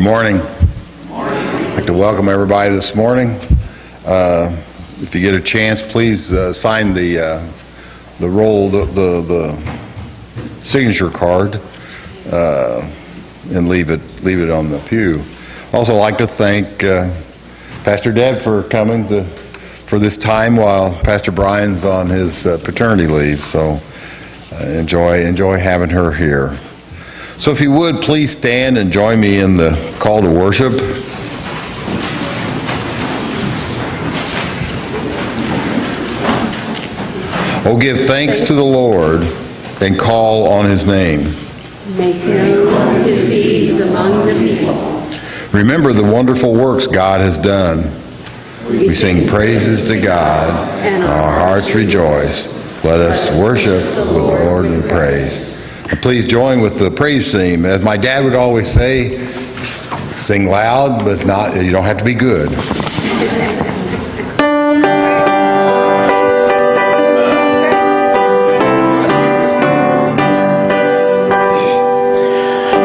Good morning. I'd like to welcome everybody this morning. If you get a chance, please sign the roll, the signature card, and leave it on the pew. Also, like to thank Pastor Deb for coming for this time while Pastor Brian's on his paternity leave. So enjoy having her here. So if you would, please stand and join me in the call to worship. Oh, give thanks to the Lord and call on his name. Make known his deeds among the people. Remember the wonderful works God has done. We sing praises to God, and our hearts rejoice. Let us worship the Lord in praise. And please join with the praise theme. As my dad would always say, sing loud, but you don't have to be good.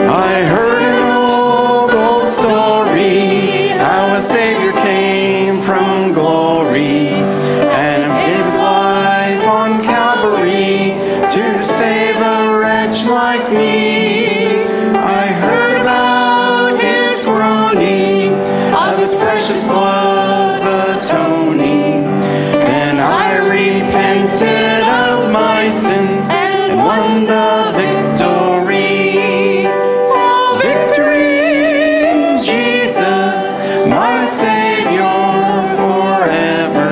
I heard an old story, how a Savior came from glory and gave his life on Calvary to save a wretch like me. I heard about his groaning, of his precious blood's atoning. Then I repented of my sins and won the victory. For victory in Jesus, my Savior forever.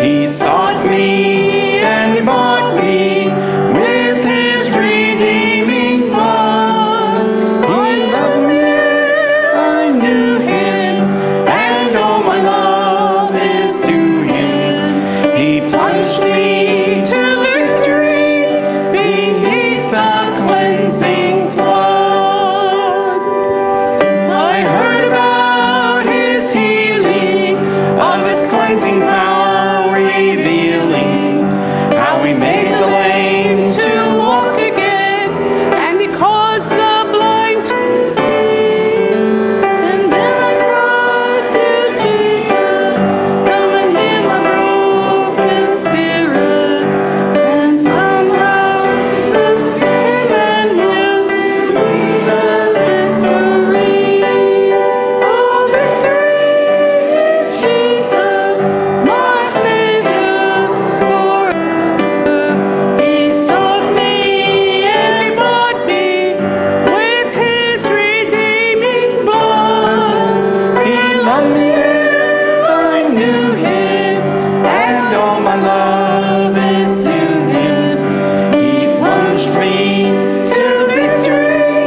He sought me and he bought me with his redeeming blood. He loved me, I knew him, and all my love is to him. He plunged me to victory beneath the cleansing flood. I heard about his healing, of his cleansing power revealing, how he made the lame to walk again, and he caused the blind to see. And then I cried to Jesus, come and heal my broken spirit. And somehow Jesus came and healed me the victory. Oh, victory, Jesus, my Savior forever. He sought me and he bought me with his redeeming blood. He loved me, I knew him, and all my love is to him. He plunged me to victory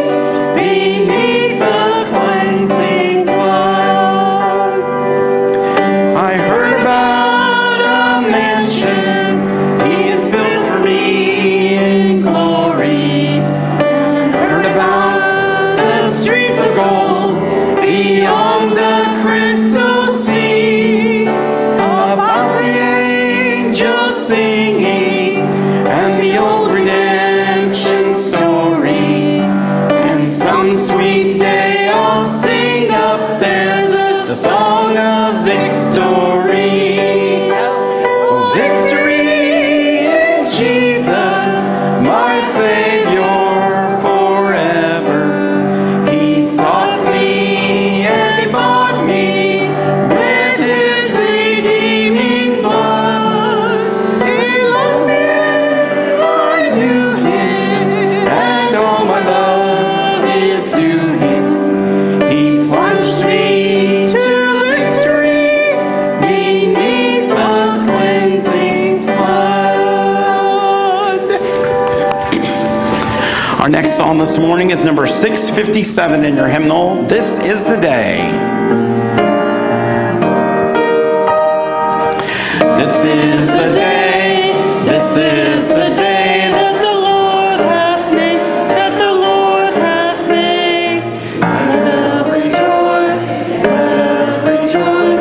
beneath the cleansing flood. I heard about a mansion he has built for me in glory. And heard about the streets of gold beyond the crystal sea. About the angels singing and the old redemption story. And some sweet day I'll sing up there the song of victory. Oh, victory in Jesus, my Savior forever. He sought me and he bought me with his redeeming blood. He loved me, I knew him, and all my love is to him. He plunged me to victory beneath the cleansing flood. Our next song this morning is number 657 in your hymnal, This is the Day. This is the day, this is the day that the Lord hath made, that the Lord hath made. Let us rejoice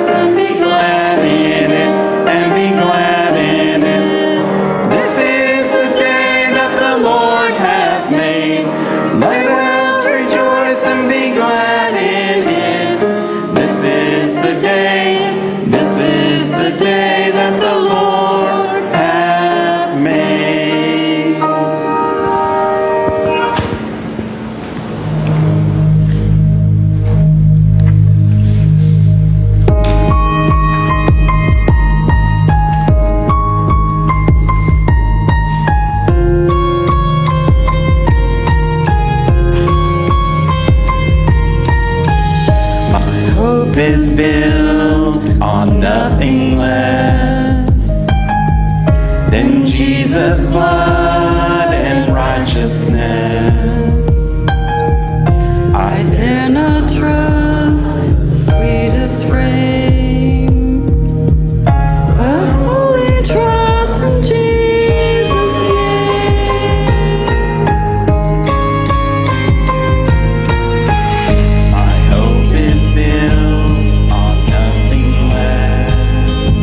and be glad in it, and be glad in it. This is the day that the Lord hath made. Let us rejoice and be glad in it. is built on nothing less than Jesus' blood and righteousness. I dare not trust the sweetest frame, but wholly trust in Jesus' name. My hope is built on nothing less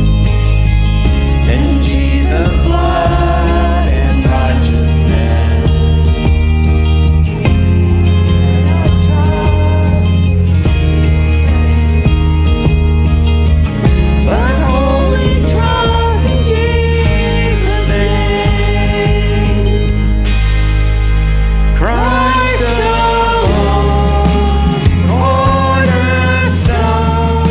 than Jesus' blood and righteousness. But wholly trust in Jesus' name. Christ alone, cornerstone,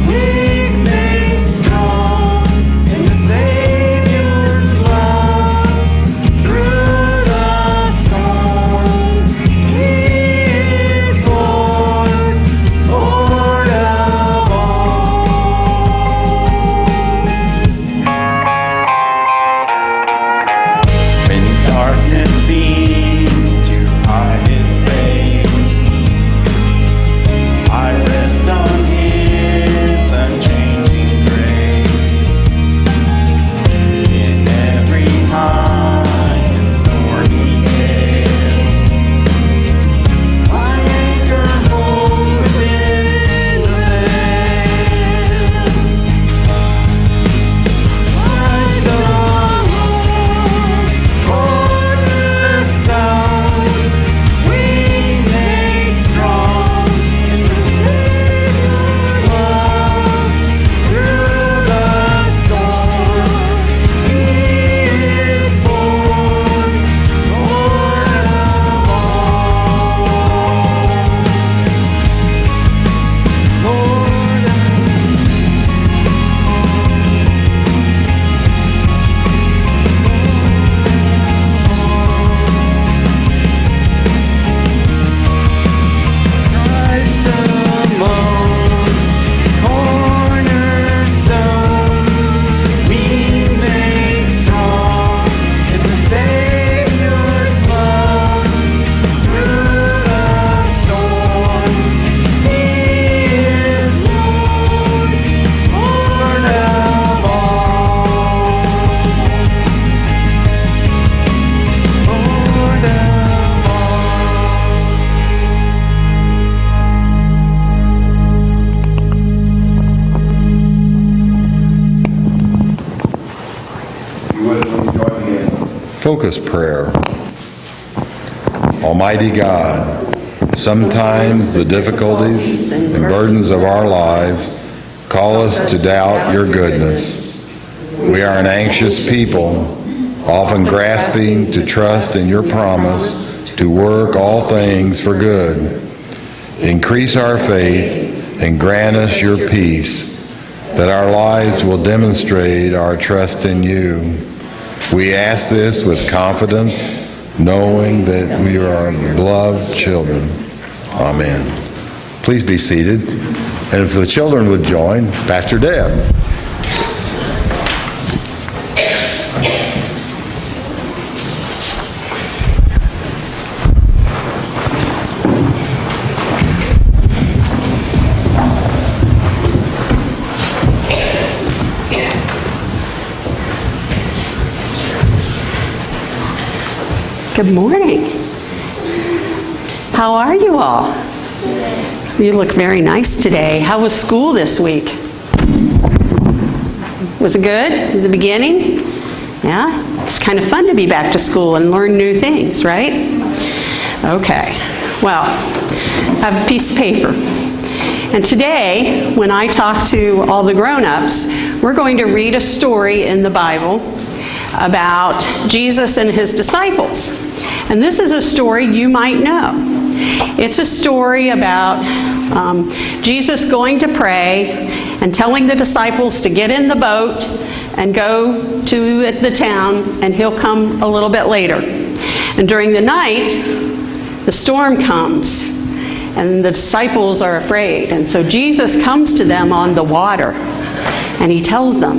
we've made strong in the Savior's love. Through the storm, He is Lord, Lord of all. When darkness seems to hide His face, I rest on His unchanging grace. In every high and stormy gale, my anchor holds within the veil. Christ alone, cornerstone, we make strong in the Savior's love. Through the storm, He is Lord, Lord of all. Lord of Christ alone, cornerstone, we made strong in the Savior's love. Through the storm, He is Lord, Lord of all. Lord of all. Focus prayer. Almighty God, sometimes the difficulties and burdens of our lives call us to doubt your goodness. We are an anxious people, often grasping to trust in your promise to work all things for good. Increase our faith and grant us your peace, that our lives will demonstrate our trust in you. We ask this with confidence, knowing that we are beloved children. Amen. Please be seated. And if the children would join, Pastor Deb. Good morning. How are you all? You look very nice today. How was school this week? Was it good at the beginning? Yeah? It's kind of fun to be back to school and learn new things, right? Okay. Well, I have a piece of paper. And today, when I talk to all the grown-ups, we're going to read a story in the Bible about Jesus and his disciples. And this is a story you might know. It's a story about Jesus going to pray and telling the disciples to get in the boat and go to the town, and he'll come a little bit later. And during the night, the storm comes, and the disciples are afraid. And so Jesus comes to them on the water, and he tells them,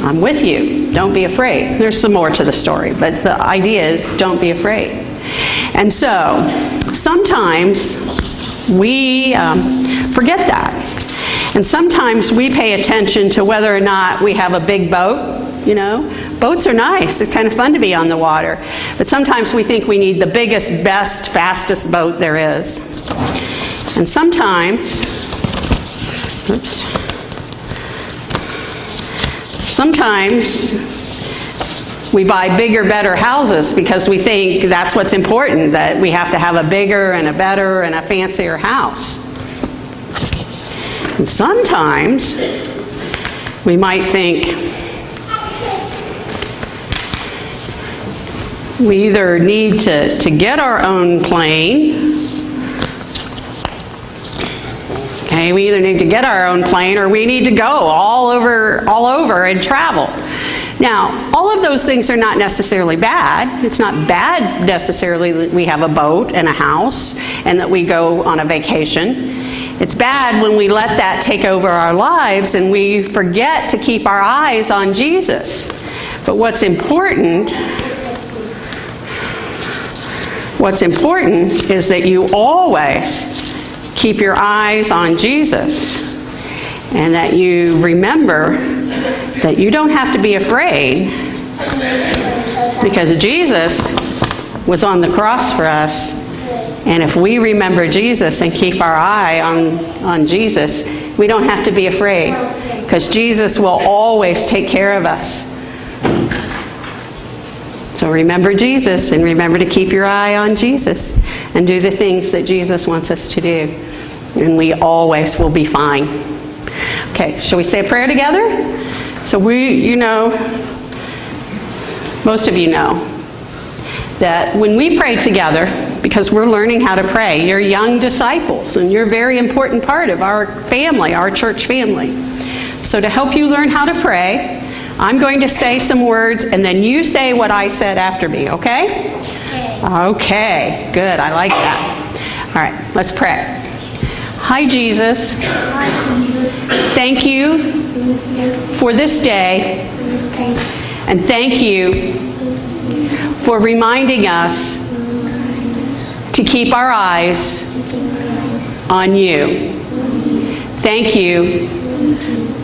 I'm with you, don't be afraid. There's some more to the story, but the idea is don't be afraid. And so sometimes we forget that. And sometimes we pay attention to whether or not we have a big boat. You know, boats are nice. It's kind of fun to be on the water. But sometimes we think we need the biggest, best, fastest boat there is. And sometimes we buy bigger, better houses because we think that's what's important, that we have to have a bigger and a better and a fancier house. And sometimes we might think we either need to get our own plane. Okay, we either need to get our own plane or we need to go all over and travel. Now, all of those things are not necessarily bad. It's not bad necessarily that we have a boat and a house and that we go on a vacation. It's bad when we let that take over our lives and we forget to keep our eyes on Jesus. But what's important is that you always keep your eyes on Jesus and that you remember that you don't have to be afraid because Jesus was on the cross for us. And if we remember Jesus and keep our eye on Jesus, we don't have to be afraid because Jesus will always take care of us. So remember Jesus and remember to keep your eye on Jesus and do the things that Jesus wants us to do. And we always will be fine. Okay, shall we say a prayer together? So most of you know that when we pray together, because we're learning how to pray, you're young disciples and you're a very important part of our family, our church family. So to help you learn how to pray, I'm going to say some words and then you say what I said after me, okay? Okay, good, I like that. All right, let's pray. Hi, Jesus. Thank you for this day, and thank you for reminding us to keep our eyes on you. Thank you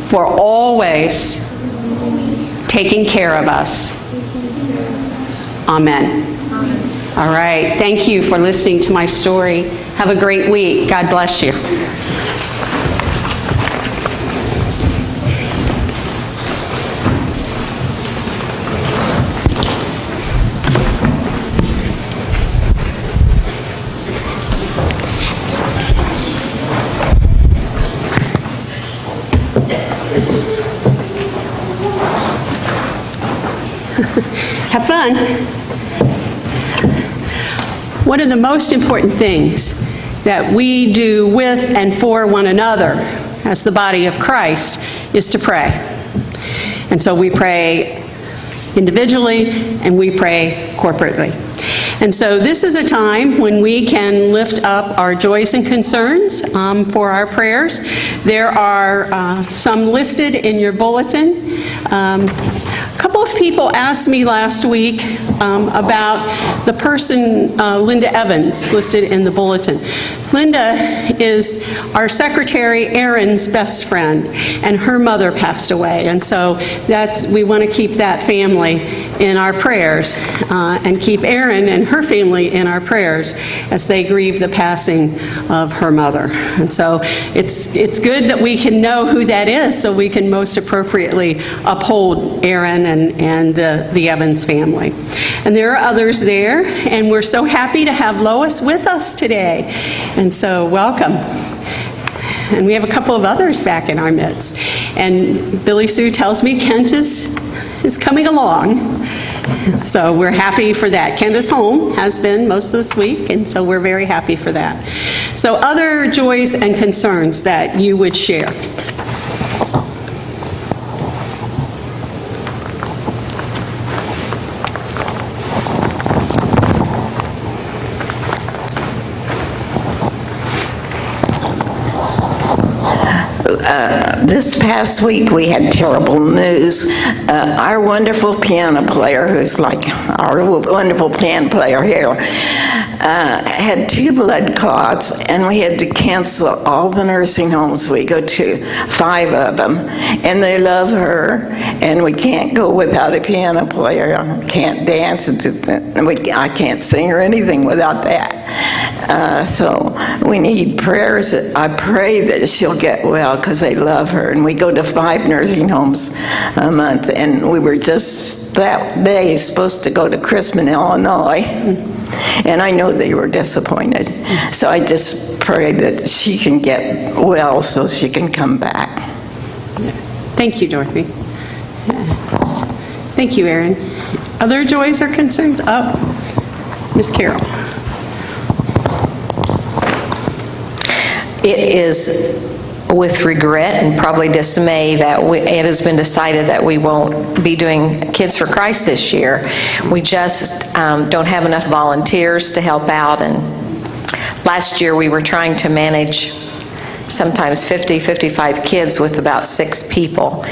for always taking care of us. Amen. All right. Thank you for listening to my story. Have a great week. God bless you. Have fun. One of the most important things that we do with and for one another as the body of Christ is to pray. And so we pray individually and we pray corporately. And so this is a time when we can lift up our joys and concerns for our prayers. There are some listed in your bulletin. A couple of people asked me last week about the person, Linda Evans, listed in the bulletin. Linda is our secretary, Aaron's best friend, and her mother passed away. And so we want to keep that family in our prayers and keep Aaron and her family in our prayers as they grieve the passing of her mother. And so it's good that we can know who that is so we can most appropriately uphold Aaron and the Evans family. And there are others there, and we're so happy to have Lois with us today. And so welcome. And we have a couple of others back in our midst. And Billy Sue tells me Kent is coming along. So we're happy for that. Kent is home, has been most of this week, and so we're very happy for that. So other joys and concerns that you would share. This past week, we had terrible news. Our wonderful piano player, who's like our wonderful piano player here, had 2 blood clots, and we had to cancel all the nursing homes we go to, 5 of them. And they love her, and we can't go without a piano player. I can't dance, I can't sing or anything without that. So we need prayers. I pray that she'll get well because they love her. And we go to 5 nursing homes a month. And we were just that day supposed to go to Chrisman, Illinois. And I know they were disappointed. So I just pray that she can get well so she can come back. Thank you, Dorothy. Thank you, Erin. Other joys or concerns? Oh, Miss Carol. It is with regret and probably dismay that it has been decided that we won't be doing Kids for Christ this year. We just don't have enough volunteers to help out, and last year we were trying to manage sometimes 50, 55 kids with about 6 people,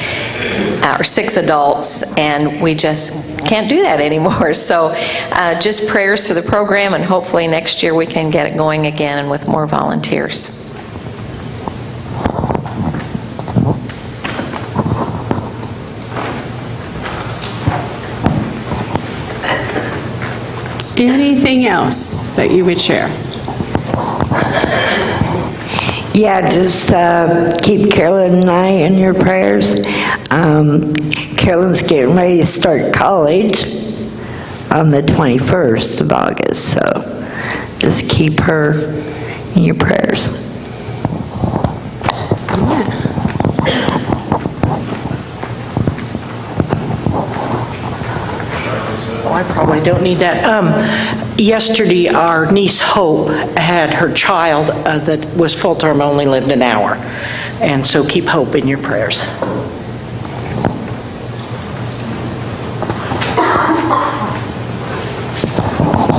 or 6 adults, and we just can't do that anymore. So just prayers for the program, and hopefully next year we can get it going again and with more volunteers. Anything else that you would share? Yeah, just keep Carolyn and I in your prayers. Carolyn's getting ready to start college on the 21st of August, so just keep her in your prayers. I probably don't need that. Yesterday, our niece Hope had her child that was full-term, only lived an hour. And so keep Hope in your prayers.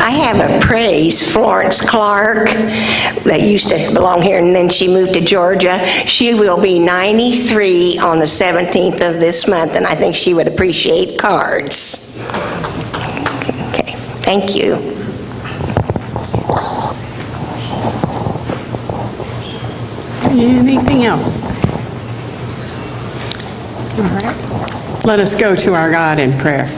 I have a praise. Florence Clark, that used to belong here, and then she moved to Georgia. She will be 93 on the 17th of this month, and I think she would appreciate cards. Okay, thank you. Anything else? All right. Let us go to our God in prayer.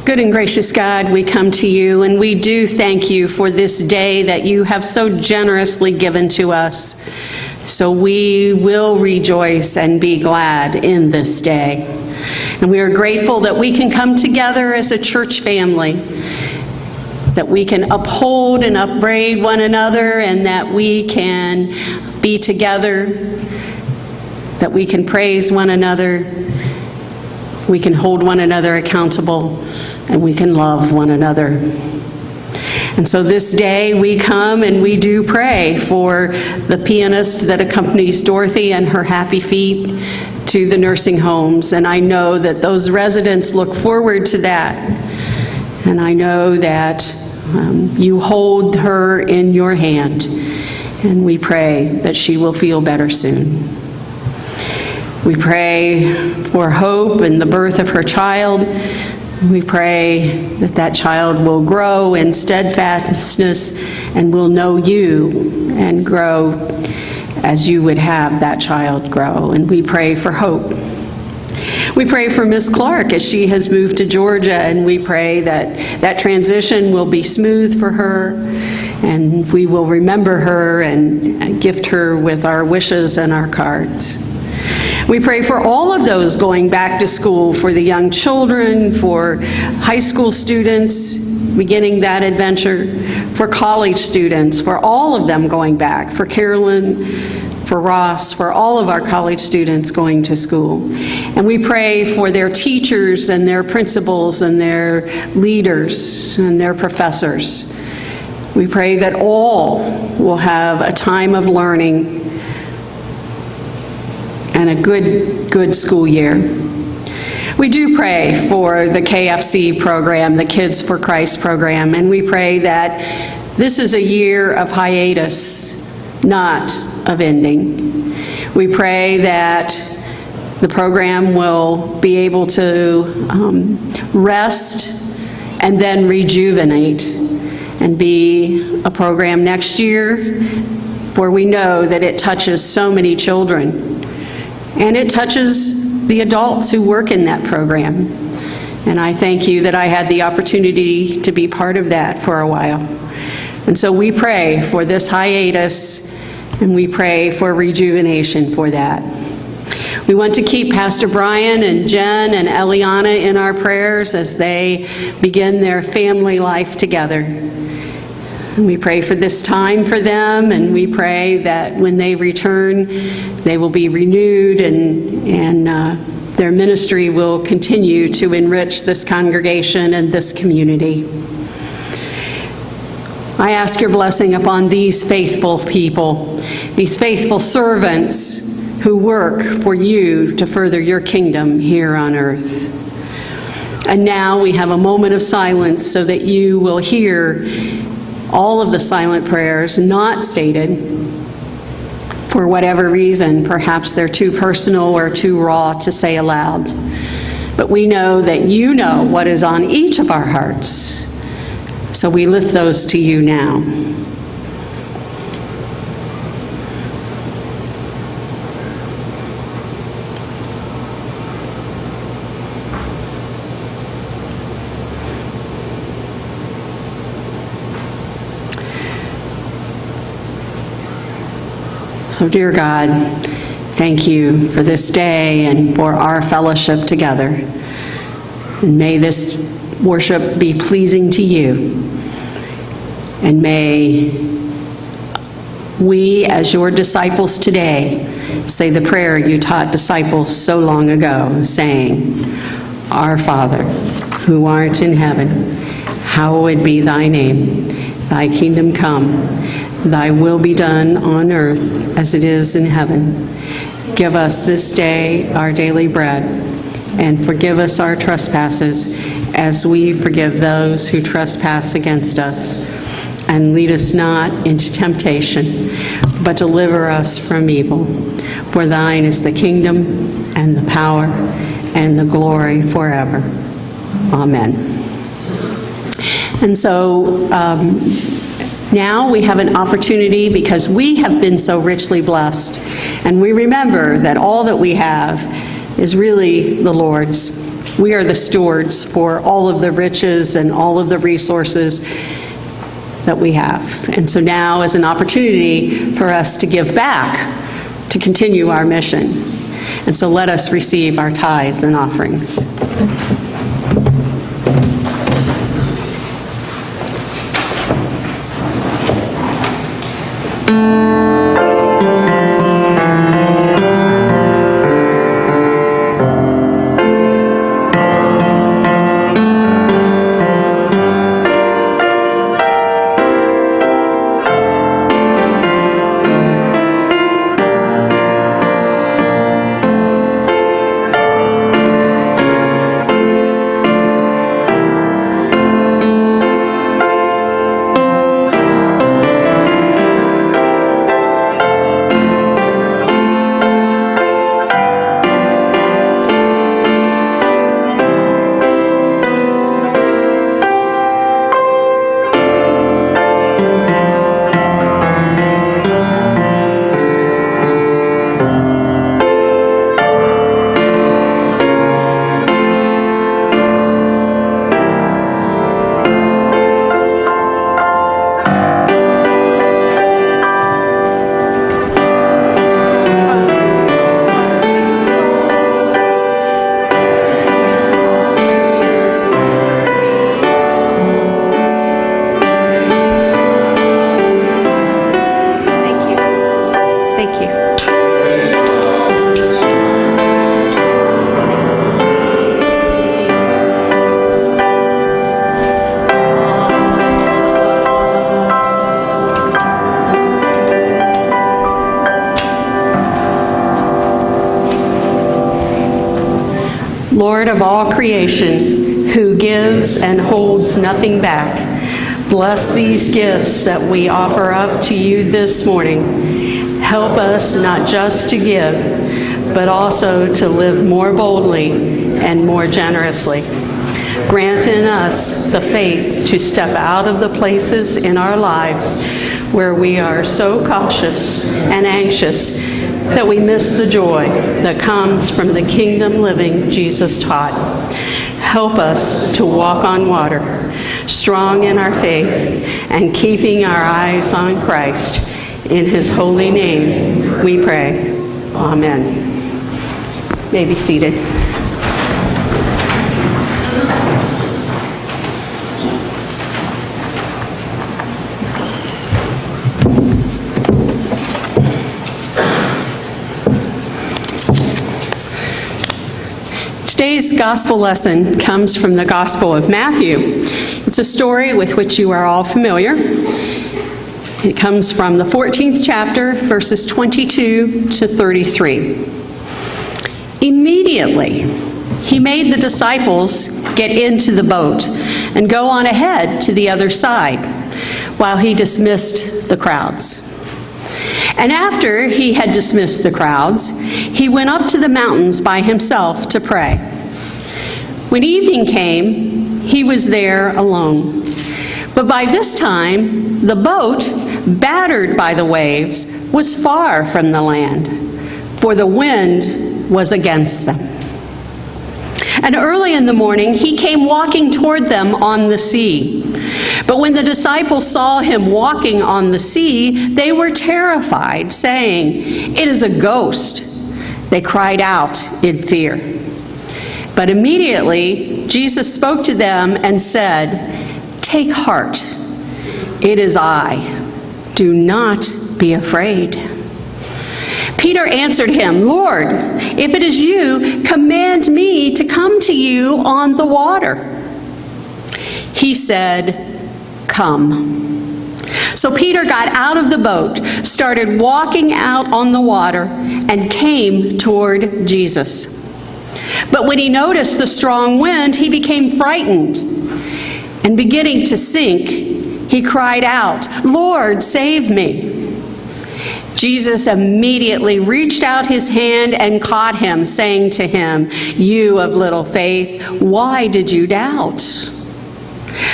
Good and gracious God, we come to you and we do thank you for this day that you have so generously given to us. So we will rejoice and be glad in this day. And we are grateful that we can come together as a church family, that we can uphold and upbraid one another, and that we can be together, that we can praise one another, we can hold one another accountable, and we can love one another. And so this day we come and we do pray for the pianist that accompanies Dorothy and her happy feet to the nursing homes. And I know that those residents look forward to that. And I know that you hold her in your hand. And we pray that she will feel better soon. We pray for Hope and the birth of her child. We pray that that child will grow in steadfastness and will know you and grow as you would have that child grow. And we pray for Hope. We pray for Miss Clark as she has moved to Georgia, and we pray that that transition will be smooth for her, and we will remember her and gift her with our wishes and our cards. We pray for all of those going back to school, for the young children, for high school students. beginning that adventure, for college students, for all of them going back, for Carolyn, for Ross, for all of our college students going to school. And we pray for their teachers and their principals and their leaders and their professors. We pray that all will have a time of learning and a good school year. We do pray for the KFC program, the Kids for Christ program, and we pray that this is a year of hiatus, not of ending. We pray that the program will be able to rest and then rejuvenate and be a program next year, for we know that it touches so many children, and it touches the adults who work in that program. And I thank you that I had the opportunity to be part of that for a while. And so we pray for this hiatus, and we pray for rejuvenation for that. We want to keep Pastor Brian and Jen and Eliana in our prayers as they begin their family life together. And we pray for this time for them, and we pray that when they return, they will be renewed, and their ministry will continue to enrich this congregation and this community. I ask your blessing upon these faithful people, these faithful servants who work for you to further your kingdom here on earth. And now we have a moment of silence so that you will hear all of the silent prayers not stated for whatever reason. Perhaps they're too personal or too raw to say aloud. But we know that you know what is on each of our hearts. So we lift those to you now. So, dear God, thank you for this day and for our fellowship together. And may this worship be pleasing to you. And may we, as your disciples today, say the prayer you taught disciples so long ago, saying, Our Father, who art in heaven, hallowed be thy name. Thy kingdom come. Thy will be done on earth as it is in heaven. Give us this day our daily bread, and forgive us our trespasses as we forgive those who trespass against us. And lead us not into temptation, but deliver us from evil. For thine is the kingdom and the power and the glory forever. Amen. And so, now we have an opportunity, because we have been so richly blessed, and we remember that all that we have is really the Lord's. We are the stewards for all of the riches and all of the resources that we have. And so now is an opportunity for us to give back, to continue our mission. And so let us receive our tithes and offerings. Thank you. Lord of all creation, who gives and holds nothing back, bless these gifts that we offer up to you this morning. Help us not just to give, but also to live more boldly and more generously. Grant in us the faith to step out of the places in our lives where we are so cautious and anxious that we miss the joy that comes from the kingdom living Jesus taught. Help us to walk on water, strong in our faith, and keeping our eyes on Christ. In his holy name we pray. Amen. You may be seated. Today's gospel lesson comes from the Gospel of Matthew. It's a story with which you are all familiar. It comes from the 14th chapter, verses 22 to 33. Immediately, he made the disciples get into the boat and go on ahead to the other side, while he dismissed the crowds. And after he had dismissed the crowds, he went up to the mountains by himself to pray. When evening came, he was there alone. But by this time, the boat, battered by the waves, was far from the land, for the wind was against them. And early in the morning, he came walking toward them on the sea. But when the disciples saw him walking on the sea, they were terrified, saying, "It is a ghost." They cried out in fear. But immediately Jesus spoke to them and said, "Take heart, it is I. Do not be afraid." Peter answered him, "Lord, if it is you, command me to come to you on the water." He said, "Come." So Peter got out of the boat, started walking out on the water, and came toward Jesus. But when he noticed the strong wind, he became frightened. And beginning to sink, he cried out, "Lord, save me." Jesus immediately reached out his hand and caught him, saying to him, "You of little faith, why did you doubt?"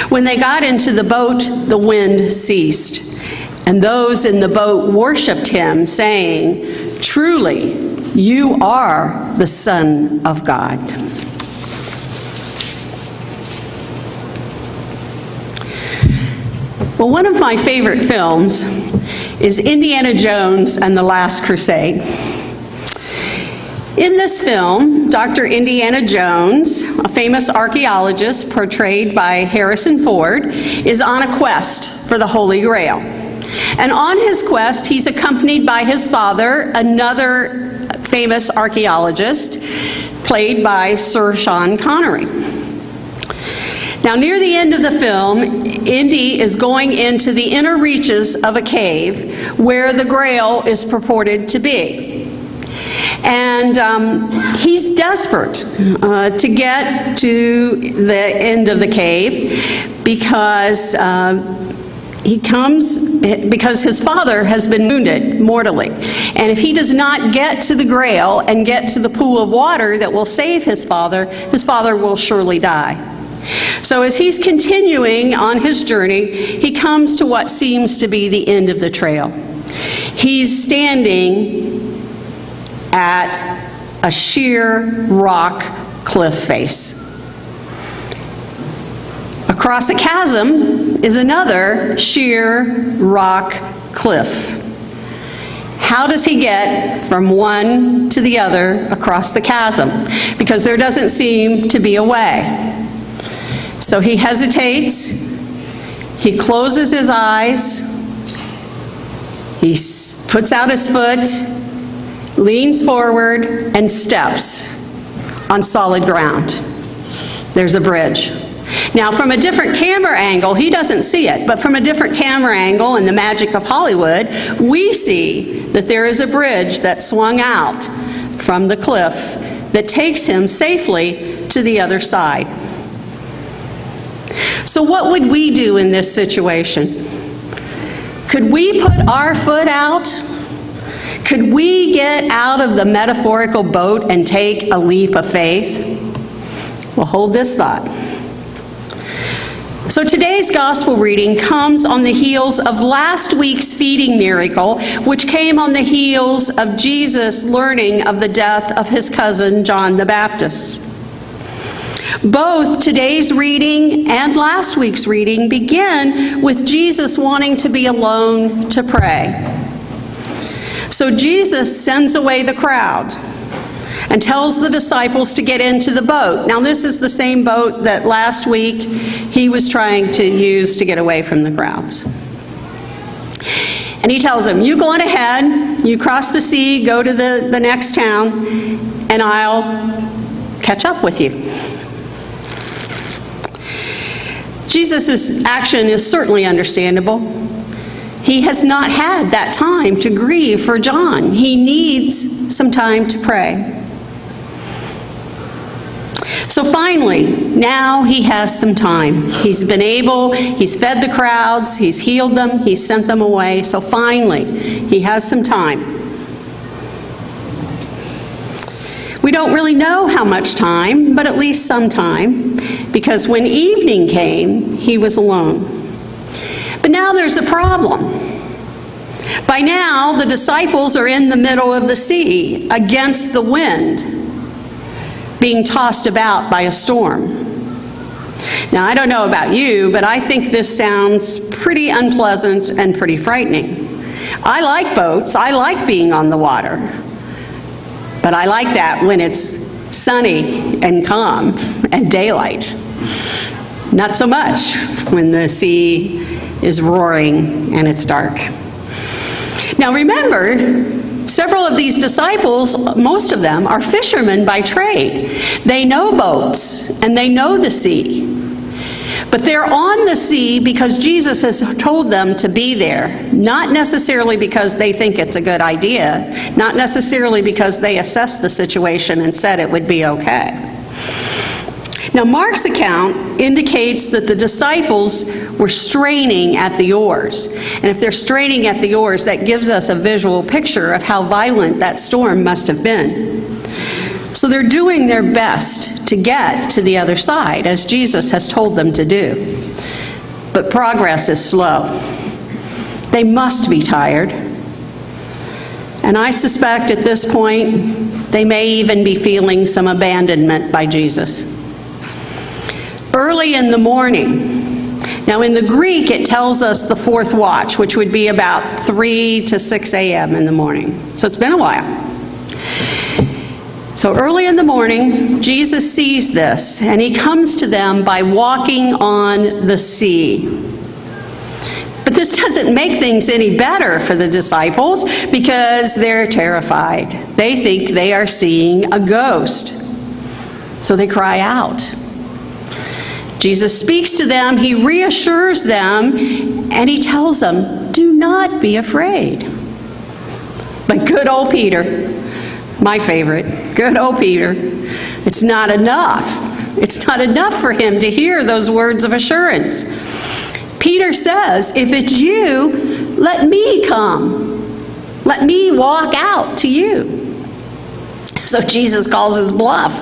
When they got into the boat, the wind ceased, and those in the boat worshiped him, saying, "Truly, you are the Son of God." Well, one of my favorite films is Indiana Jones and the Last Crusade. In this film, Dr. Indiana Jones, a famous archaeologist portrayed by Harrison Ford, is on a quest for the Holy Grail. And on his quest, he's accompanied by his father, another famous archaeologist, played by Sir Sean Connery. Now, near the end of the film, Indy is going into the inner reaches of a cave where the Grail is purported to be. And he's desperate to get to the end of the cave because because his father has been wounded mortally. And if he does not get to the Grail and get to the pool of water that will save his father will surely die. So as he's continuing on his journey, he comes to what seems to be the end of the trail. He's standing at a sheer rock cliff face. Across a chasm is another sheer rock cliff. How does he get from one to the other across the chasm? Because there doesn't seem to be a way. So he hesitates, he closes his eyes, he puts out his foot, leans forward, and steps on solid ground. There's a bridge. Now, from a different camera angle, he doesn't see it, but from a different camera angle and the magic of Hollywood, we see that there is a bridge that swung out from the cliff that takes him safely to the other side. So what would we do in this situation? Could we put our foot out? Could we get out of the metaphorical boat and take a leap of faith? Well, hold this thought. So today's gospel reading comes on the heels of last week's feeding miracle, which came on the heels of Jesus learning of the death of his cousin John the Baptist. Both today's reading and last week's reading begin with Jesus wanting to be alone to pray. So Jesus sends away the crowd and tells the disciples to get into the boat. Now, this is the same boat that last week he was trying to use to get away from the crowds. And he tells them, you go on ahead, you cross the sea, go to the next town, and I'll catch up with you. Jesus' action is certainly understandable. He has not had that time to grieve for John. He needs some time to pray. So finally, now he has some time. He's fed the crowds, he's healed them, he's sent them away. So finally, he has some time. We don't really know how much time, but at least some time, because when evening came, he was alone. But now there's a problem. By now, the disciples are in the middle of the sea, against the wind, being tossed about by a storm. Now, I don't know about you, but I think this sounds pretty unpleasant and pretty frightening. I like boats. I like being on the water. But I like that when it's sunny and calm and daylight. Not so much when the sea is roaring and it's dark. Now remember, several of these disciples, most of them, are fishermen by trade. They know boats and they know the sea. But they're on the sea because Jesus has told them to be there, not necessarily because they think it's a good idea, not necessarily because they assessed the situation and said it would be okay. Now, Mark's account indicates that the disciples were straining at the oars. And if they're straining at the oars, that gives us a visual picture of how violent that storm must have been. So they're doing their best to get to the other side, as Jesus has told them to do. But progress is slow. They must be tired. And I suspect at this point, they may even be feeling some abandonment by Jesus. Early in the morning. Now in the Greek, it tells us the fourth watch, which would be about 3 to 6 a.m. in the morning. So it's been a while. So early in the morning, Jesus sees this, and he comes to them by walking on the sea. But this doesn't make things any better for the disciples because they're terrified. They think they are seeing a ghost. So they cry out. Jesus speaks to them, he reassures them, and he tells them, do not be afraid. But good old Peter, my favorite, good old Peter, it's not enough. It's not enough for him to hear those words of assurance. Peter says, if it's you, let me come. Let me walk out to you. So Jesus calls his bluff.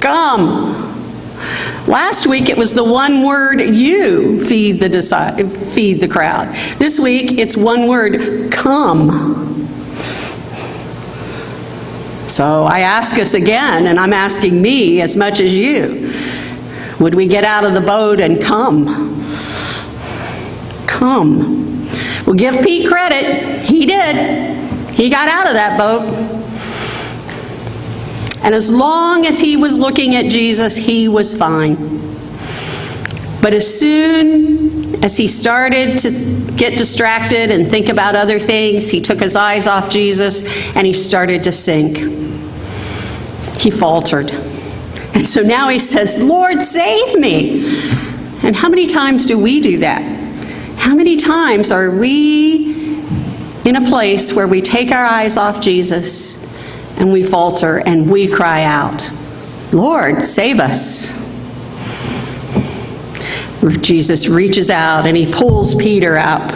Come. Last week it was the one word, you, feed the crowd. This week it's one word, come. So I ask us again, and I'm asking me as much as you, would we get out of the boat and come? Come. We'll give Pete credit. He did. He got out of that boat. And as long as he was looking at Jesus, he was fine. But as soon as he started to get distracted and think about other things, he took his eyes off Jesus and he started to sink. He faltered. And so now he says, Lord, save me. And how many times do we do that? How many times are we in a place where we take our eyes off Jesus and we falter and we cry out, Lord, save us. Jesus reaches out and he pulls Peter up.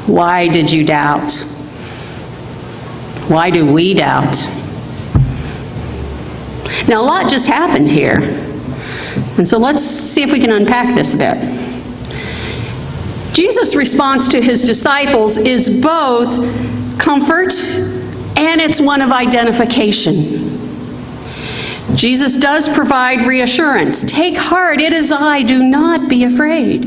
Why did you doubt? Why do we doubt? Now, a lot just happened here. And so let's see if we can unpack this a bit. Jesus' response to his disciples is both comfort and it's one of identification. Jesus does provide reassurance. Take heart, it is I, do not be afraid.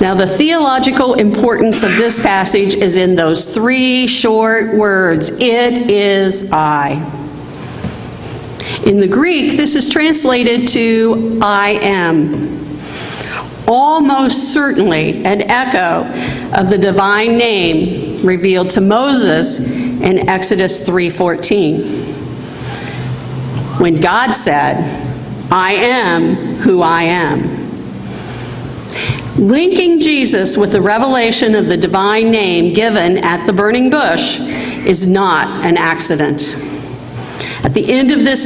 Now, the theological importance of this passage is in those three short words, it is I. In the Greek, this is translated to I am. Almost certainly an echo of the divine name revealed to Moses in Exodus 3:14. When God said, I am who I am. Linking Jesus with the revelation of the divine name given at the burning bush is not an accident. At the end of this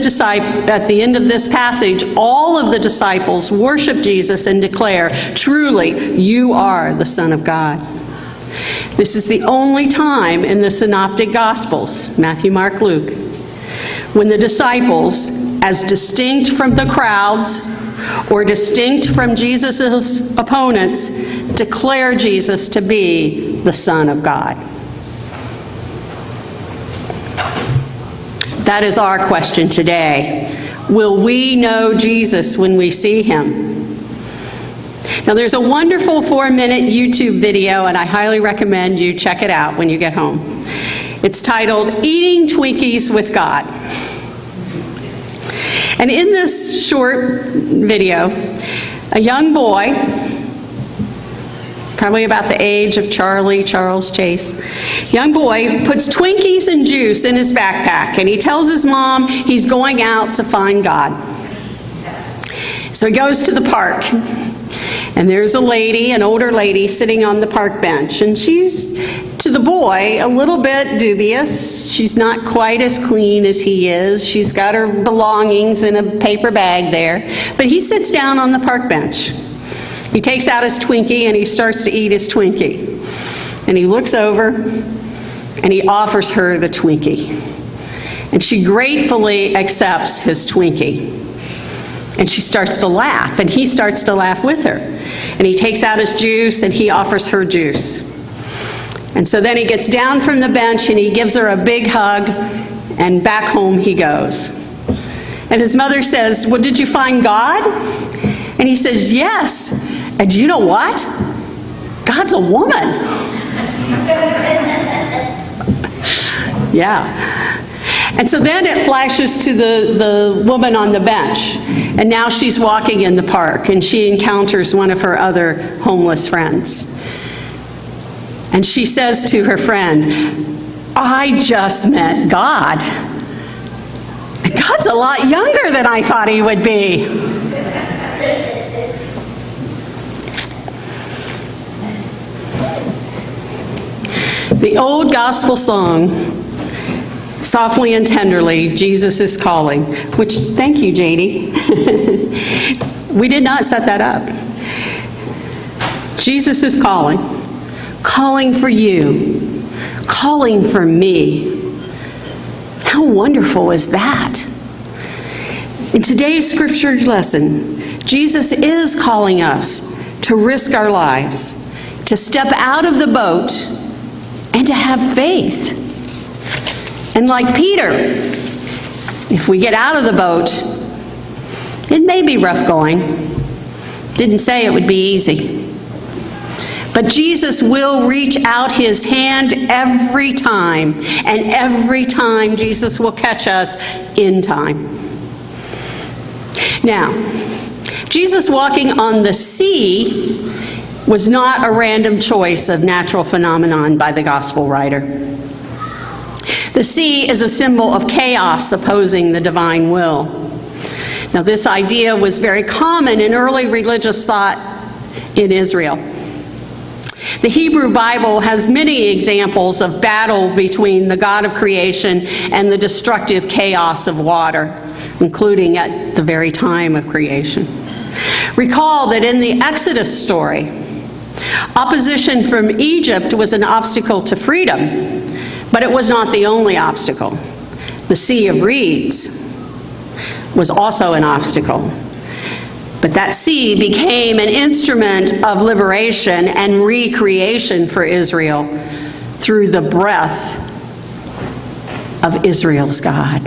passage, all of the disciples worship Jesus and declare, truly, you are the Son of God. This is the only time in the Synoptic Gospels, Matthew, Mark, Luke, when the disciples, as distinct from the crowds or distinct from Jesus' opponents, declare Jesus to be the Son of God. That is our question today. Will we know Jesus when we see him? Now, there's a wonderful 4-minute YouTube video, and I highly recommend you check it out when you get home. It's titled, Eating Twinkies with God. And in this short video, a young boy, probably about the age of Charles Chase, young boy puts Twinkies and juice in his backpack, and he tells his mom he's going out to find God. So he goes to the park, and there's a lady, an older lady, sitting on the park bench, and she's, to the boy, a little bit dubious. She's not quite as clean as he is. She's got her belongings in a paper bag there, but he sits down on the park bench. He takes out his Twinkie and he starts to eat his Twinkie. And he looks over and he offers her the Twinkie. And she gratefully accepts his Twinkie. And she starts to laugh, and he starts to laugh with her. And he takes out his juice and he offers her juice. And so then he gets down from the bench and he gives her a big hug, and back home he goes. And his mother says, well, did you find God? And he says, yes. And you know what? God's a woman. Yeah. And so then it flashes to the woman on the bench. And now she's walking in the park, and she encounters one of her other homeless friends. And she says to her friend, I just met God. And God's a lot younger than I thought he would be. The old gospel song, Softly and Tenderly, Jesus is Calling, which, thank you, JD. We did not set that up. Jesus is calling for you, calling for me. How wonderful is that? In today's scripture lesson, Jesus is calling us to risk our lives, to step out of the boat, and to have faith. And like Peter, if we get out of the boat, it may be rough going. Didn't say it would be easy. But Jesus will reach out his hand every time, and every time Jesus will catch us in time. Now, Jesus walking on the sea was not a random choice of natural phenomenon by the gospel writer. The sea is a symbol of chaos opposing the divine will. Now, this idea was very common in early religious thought in Israel. The Hebrew Bible has many examples of battle between the God of creation and the destructive chaos of water, including at the very time of creation. Recall that in the Exodus story, opposition from Egypt was an obstacle to freedom, but it was not the only obstacle. The Sea of Reeds was also an obstacle. But that sea became an instrument of liberation and recreation for Israel through the breath of Israel's God.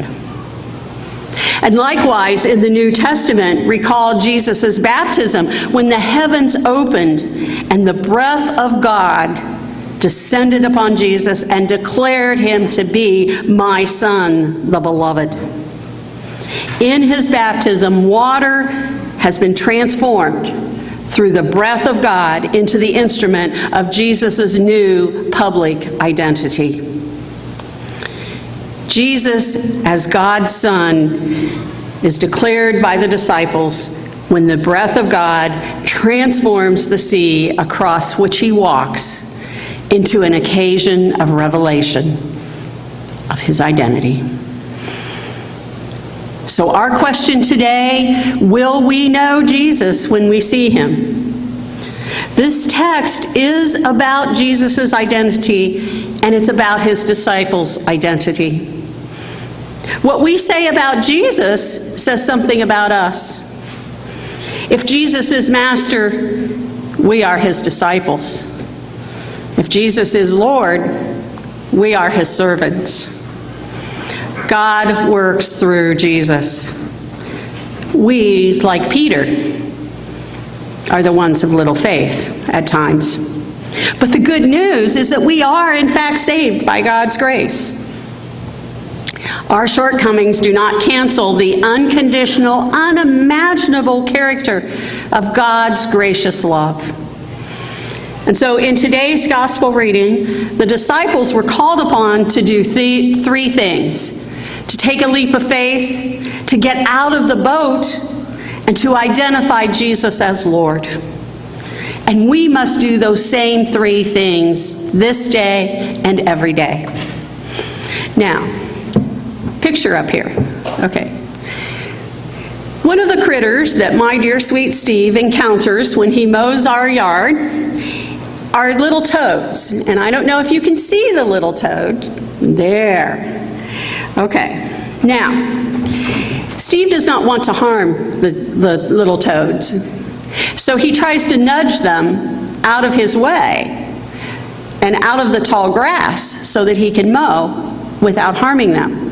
And likewise, in the New Testament, recall Jesus' baptism when the heavens opened and the breath of God descended upon Jesus and declared him to be my Son, the Beloved. In his baptism, water has been transformed through the breath of God into the instrument of Jesus' new public identity. Jesus, as God's Son, is declared by the disciples when the breath of God transforms the sea across which he walks into an occasion of revelation of his identity. So our question today, will we know Jesus when we see him? This text is about Jesus' identity, and it's about his disciples' identity. What we say about Jesus says something about us. If Jesus is master, we are his disciples. If Jesus is Lord, we are his servants. God works through Jesus. We, like Peter, are the ones of little faith at times. But the good news is that we are, in fact, saved by God's grace. Our shortcomings do not cancel the unconditional, unimaginable character of God's gracious love. And so in today's gospel reading, the disciples were called upon to do three things: to take a leap of faith, to get out of the boat, and to identify Jesus as Lord. And we must do those same three things this day and every day. Now, picture up here. Okay. One of the critters that my dear sweet Steve encounters when he mows our yard are little toads. And I don't know if you can see the little toad. There. Okay. Now, Steve does not want to harm the little toads. So he tries to nudge them out of his way and out of the tall grass so that he can mow without harming them.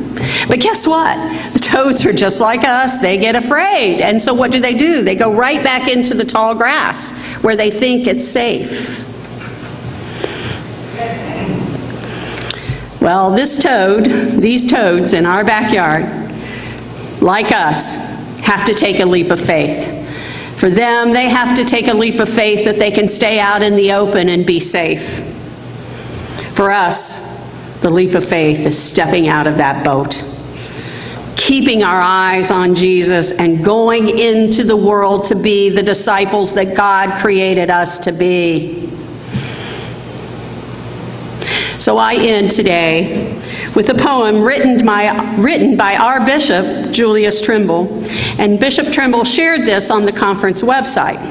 But guess what? The toads are just like us. They get afraid. And so what do? They go right back into the tall grass where they think it's safe. Well, these toads in our backyard, like us, have to take a leap of faith. For them, they have to take a leap of faith that they can stay out in the open and be safe. For us, the leap of faith is stepping out of that boat, keeping our eyes on Jesus and going into the world to be the disciples that God created us to be. So I end today with a poem written by our bishop, Julius Trimble, and Bishop Trimble shared this on the conference website.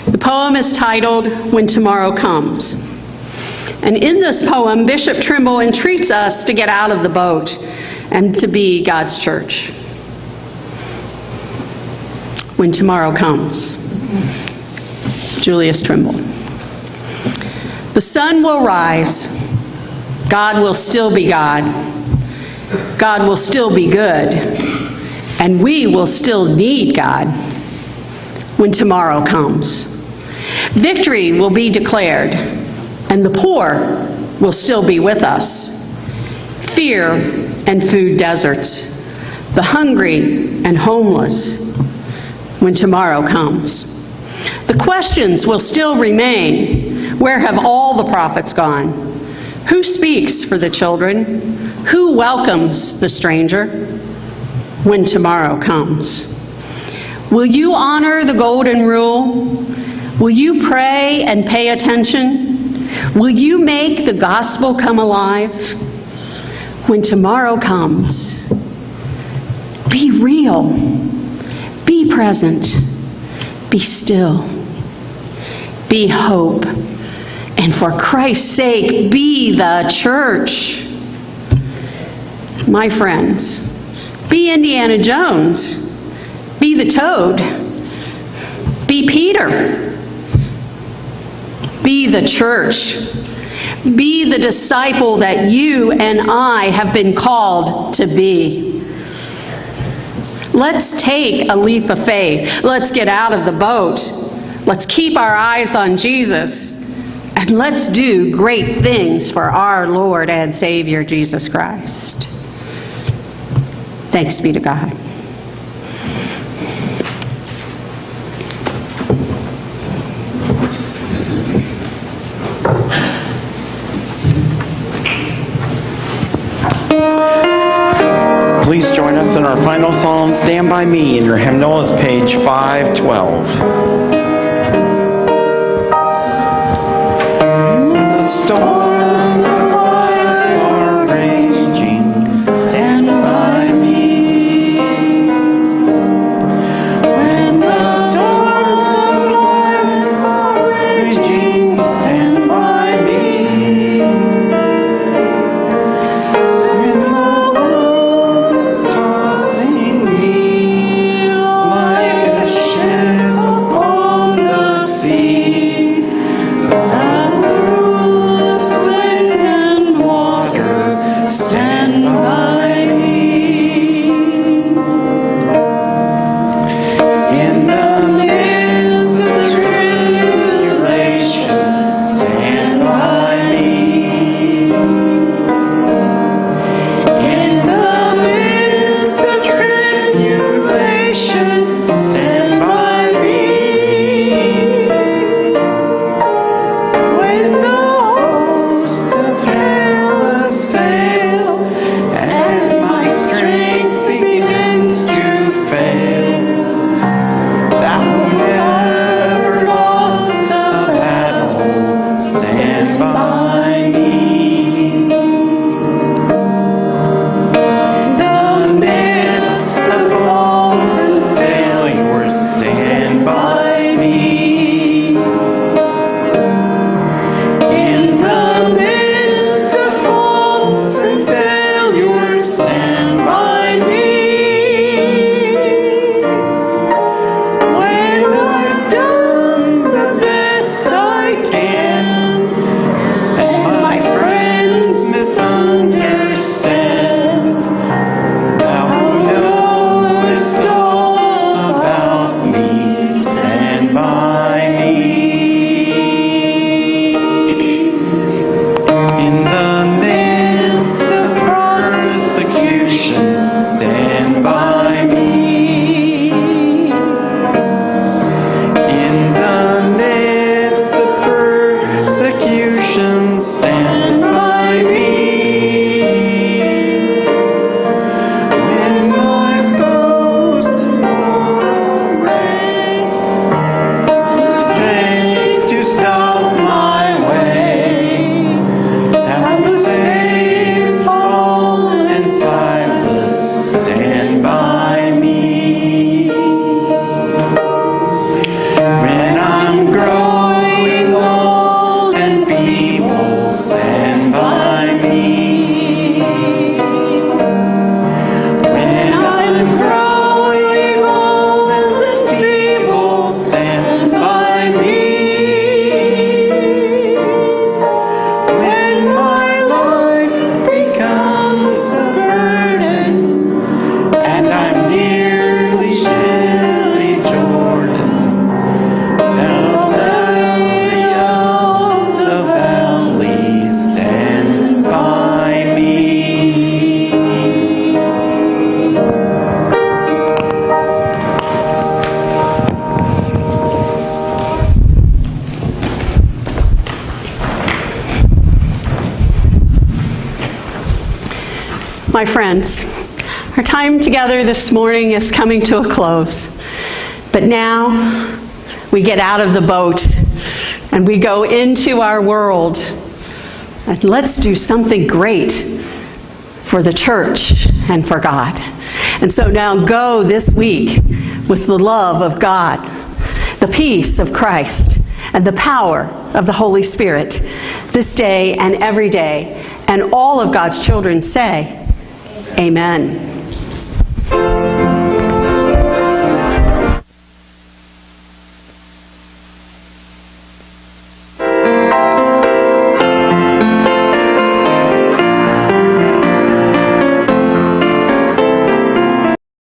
The poem is titled, "When Tomorrow Comes." And in this poem, Bishop Trimble entreats us to get out of the boat and to be God's church. When tomorrow comes. Julius Trimble. The sun will rise. God will still be God. God will still be good. And we will still need God when tomorrow comes. Victory will be declared, and the poor will still be with us. Fear and food deserts, the hungry and homeless when tomorrow comes. The questions will still remain. Where have all the prophets gone? Who speaks for the children? Who welcomes the stranger when tomorrow comes? Will you honor the golden rule? Will you pray and pay attention? Will you make the gospel come alive? When tomorrow comes, be real, be present, be still, be hope, and for Christ's sake, be the church. My friends, be Indiana Jones, be the toad, be Peter, be the church, be the disciple that you and I have been called to be. Let's take a leap of faith. Let's get out of the boat. Let's keep our eyes on Jesus. And let's do great things for our Lord and Savior, Jesus Christ. Thanks be to God. Please join us in our final psalm, Stand By Me, in your hymnal is page 512. The storms of life are raging, stand by me. When the storms of life are raging, stand by me. When the world is tossing me like a ship upon the sea, I will My friends, our time together this morning is coming to a close. But now we get out of the boat and we go into our world. And let's do something great for the church and for God. And so now go this week with the love of God, the peace of Christ, and the power of the Holy Spirit, this day and every day. And all of God's children say, Amen.